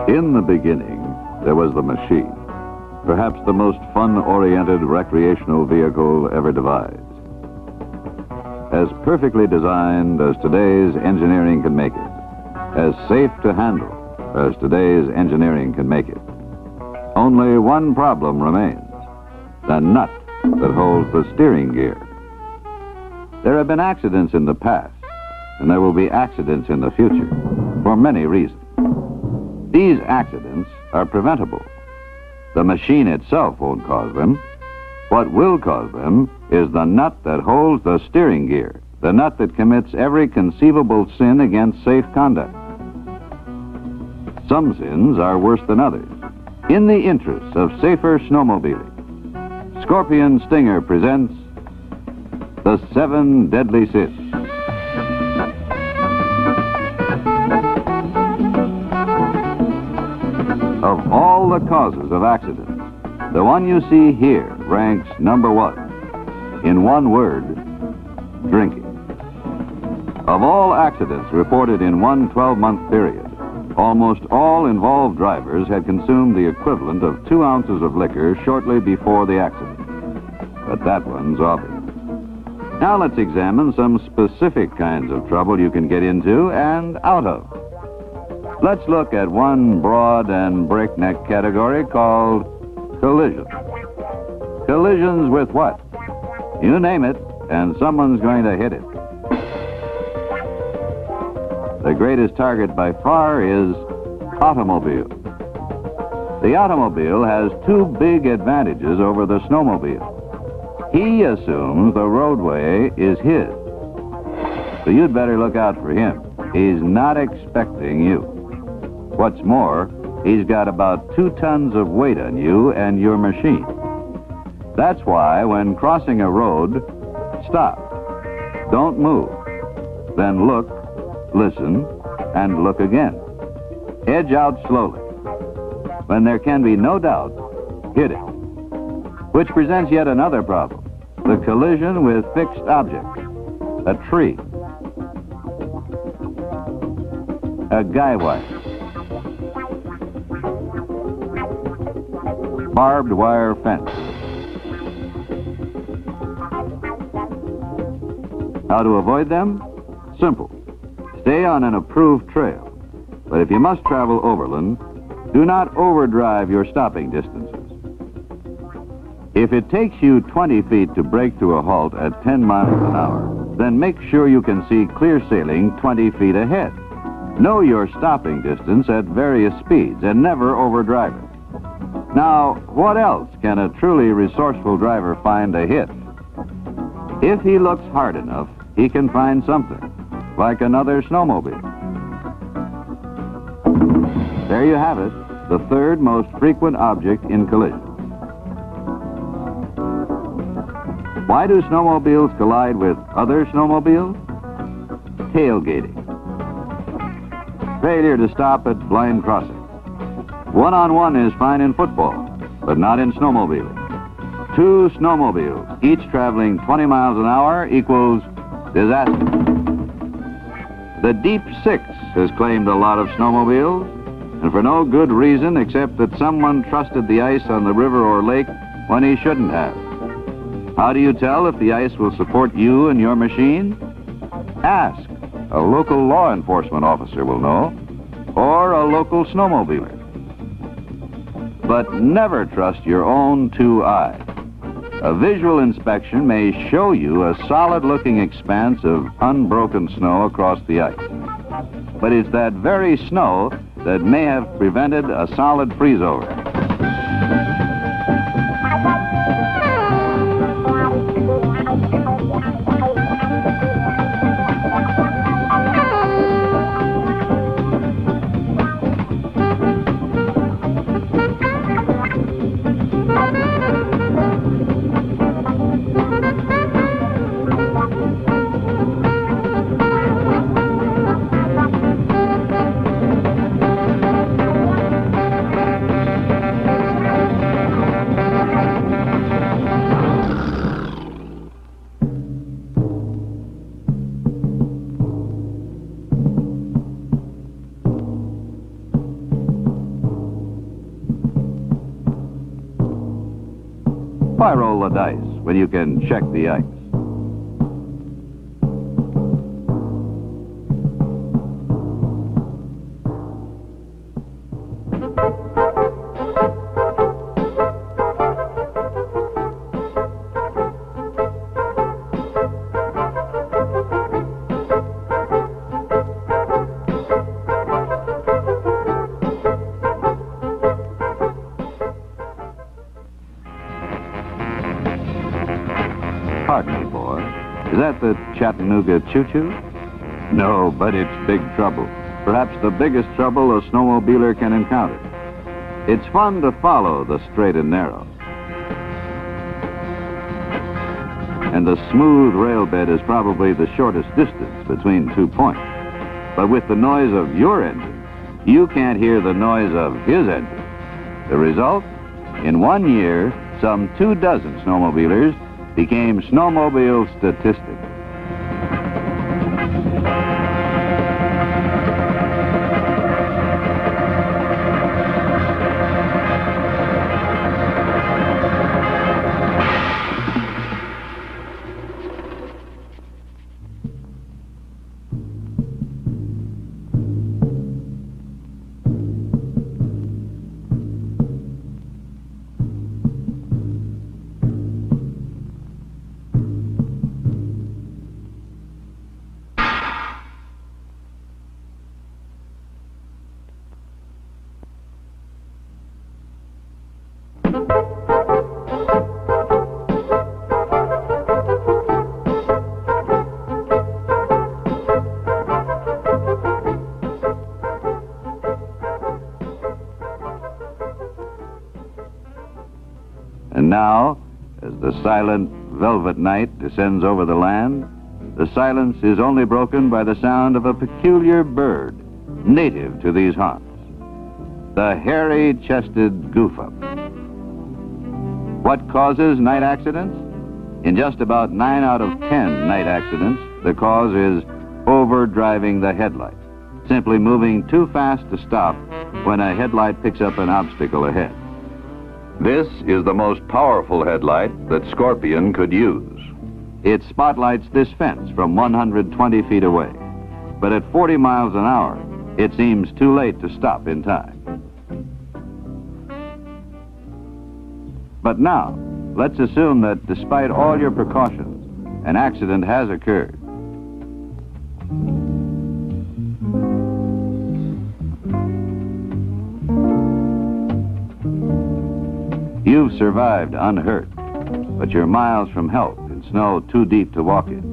In the beginning, there was the machine, perhaps the most fun-oriented recreational vehicle ever devised. As perfectly designed as today's engineering can make it, as safe to handle as today's engineering can make it, only one problem remains: the nut that holds the steering gear. There have been accidents in the past, and there will be accidents in the future, for many reasons. These accidents are preventable. The machine itself won't cause them. What will cause them is the nut that holds the steering gear, the nut that commits every conceivable sin against safe conduct. Some sins are worse than others. In the interests of safer snowmobiling, Scorpion Stinger presents The 7 Deadly Sins. Of all the causes of accidents, the one you see here ranks number 1. In one word, drinking. Of all accidents reported in one 12-month period, almost all involved drivers had consumed the equivalent of 2 ounces of liquor shortly before the accident. But that one's obvious. Now let's examine some specific kinds of trouble you can get into and out of. Let's look at one broad and breakneck category called collisions. Collisions with what? You name it, and someone's going to hit it. The greatest target by far is automobile. The automobile has 2 big advantages over the snowmobile. He assumes the roadway is his. So you'd better look out for him. He's not expecting you. What's more, he's got about 2 tons of weight on you and your machine. That's why when crossing a road, stop. Don't move. Then look, listen, and look again. Edge out slowly. When there can be no doubt, hit it. Which presents yet another problem: the collision with fixed objects. A tree, a guy wire, barbed wire fence. How to avoid them? Simple. Stay on an approved trail. But if you must travel overland, do not overdrive your stopping distances. If it takes you 20 feet to brake to a halt at 10 miles an hour, then make sure you can see clear sailing 20 feet ahead. Know your stopping distance at various speeds and never overdrive it. Now, what else can a truly resourceful driver find to hit? If he looks hard enough, he can find something, like another snowmobile. There you have it, the 3rd most frequent object in collisions. Why do snowmobiles collide with other snowmobiles? Tailgating. Failure to stop at blind crossing. One-on-one is fine in football, but not in snowmobiling. 2 snowmobiles, each traveling 20 miles an hour, equals disaster. The Deep Six has claimed a lot of snowmobiles, and for no good reason except that someone trusted the ice on the river or lake when he shouldn't have. How do you tell if the ice will support you and your machine? Ask. A local law enforcement officer will know, or a local snowmobiler. But never trust your own 2 eyes. A visual inspection may show you a solid-looking expanse of unbroken snow across the ice. But it's that very snow that may have prevented a solid freeze-over. Why roll the dice when you can check the ice? Pardon me, boy. Is that the Chattanooga choo-choo? No, but it's big trouble. Perhaps the biggest trouble a snowmobiler can encounter. It's fun to follow the straight and narrow. And the smooth rail bed is probably the shortest distance between 2 points. But with the noise of your engine, you can't hear the noise of his engine. The result? In 1 year, some 24 snowmobilers became snowmobile statistics. And now, as the silent velvet night descends over the land, the silence is only broken by the sound of a peculiar bird native to these haunts, the hairy-chested goof-up. What causes night accidents? In just about 9 out of 10 night accidents, the cause is overdriving the headlight, simply moving too fast to stop when a headlight picks up an obstacle ahead. This is the most powerful headlight that Scorpion could use. It spotlights this fence from 120 feet away, but at 40 miles an hour, it seems too late to stop in time. But now, let's assume that despite all your precautions, an accident has occurred. You've survived unhurt, but you're miles from help in snow too deep to walk in.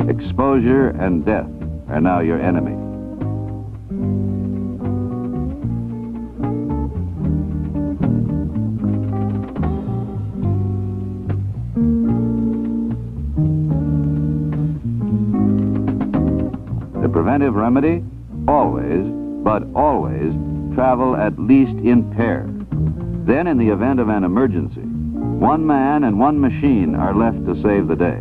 Exposure and death are now your enemy. The preventive remedy? Always, but always, travel at least in pairs. Then, in the event of an emergency, one man and one machine are left to save the day.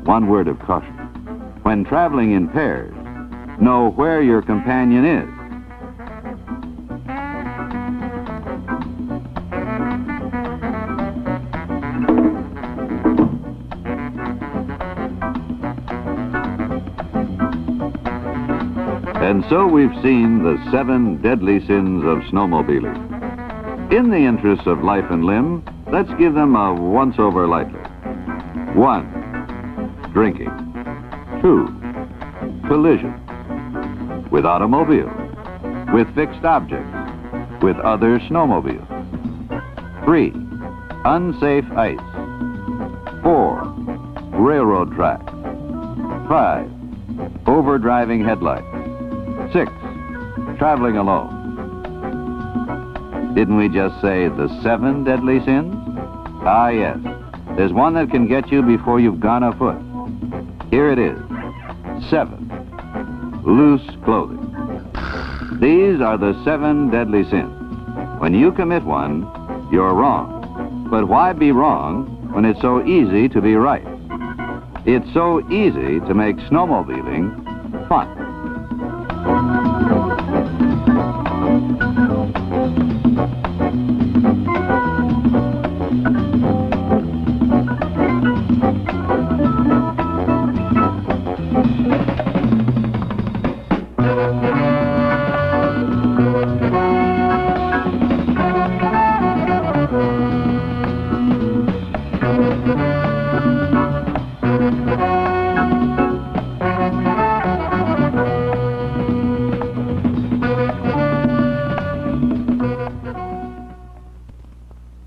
One word of caution. When traveling in pairs, know where your companion is. And so we've seen the 7 deadly sins of snowmobiling. In the interests of life and limb, let's give them a once-over lightly. 1. Drinking. 2. Collision. With automobiles. With fixed objects. With other snowmobiles. 3. Unsafe ice. 4. Railroad tracks. 5. Overdriving headlights. 6. Traveling alone. Didn't we just say the 7 deadly sins? Ah, yes. There's one that can get you before you've gone a foot. Here it is. 7. Loose clothing. These are the 7 deadly sins. When you commit one, you're wrong. But why be wrong when it's so easy to be right? It's so easy to make snowmobiling fun.